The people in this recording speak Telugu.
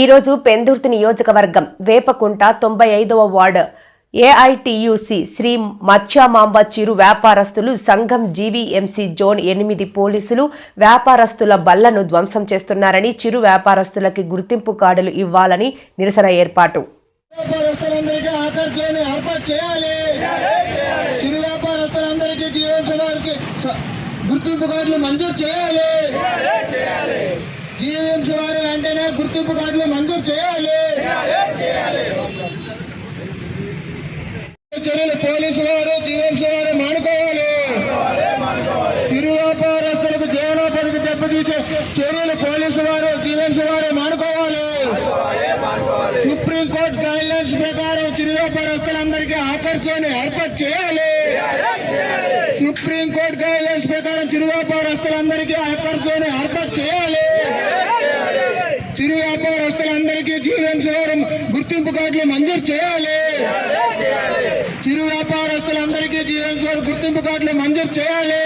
ఈరోజు పెందుర్తి నియోజకవర్గం వేపకుంట 95వ వార్డు ఏఐటియుసి శ్రీ మత్స్యమాంబ చిరు వ్యాపారస్తులు సంఘం జీవీఎంసీ జోన్ 8 పోలీసులు వ్యాపారస్తుల బళ్లను ధ్వంసం చేస్తున్నారని, చిరు వ్యాపారస్తులకి గుర్తింపు కార్డులు ఇవ్వాలని నిరసన ఏర్పాటు. గుర్తింపు కార్డులు మంజూరు చేయాలి. జీవీఎంసీ వారు వెంటనే గుర్తింపు కార్డులు మంజూరు చేయాలి. చర్యలు పోలీసు వారు జీవీఎంసీ వారు మానుకోవాలి. చిరు వ్యాపారస్తులకు జీవనోపాధికి దెబ్బతీసే చర్యలు పోలీసు వారు జీవీఎంసీ వారు మానుకోవాలి. సుప్రీంకోర్టు గైడ్ లైన్స్ ప్రకారం చిరు వ్యాపారస్తులందరికీ ఆకర్షణ ఏర్పాటు చేయాలి. సుప్రీంకోర్టు గైడ్ లైన్స్ ప్రకారం చిరు వ్యాపారస్తులందరికీ ఆకర్షణ ఏర్పాటు చేయాలి. చిరు వ్యాపారస్తులందరికీ జీవీఎంసీ వారు గుర్తింపు కార్డులు మంజూరు చేయాలి. చిరు వ్యాపారస్తులందరికీ జీవీఎంసీ వారు గుర్తింపు కార్డులు మంజూరు చేయాలి.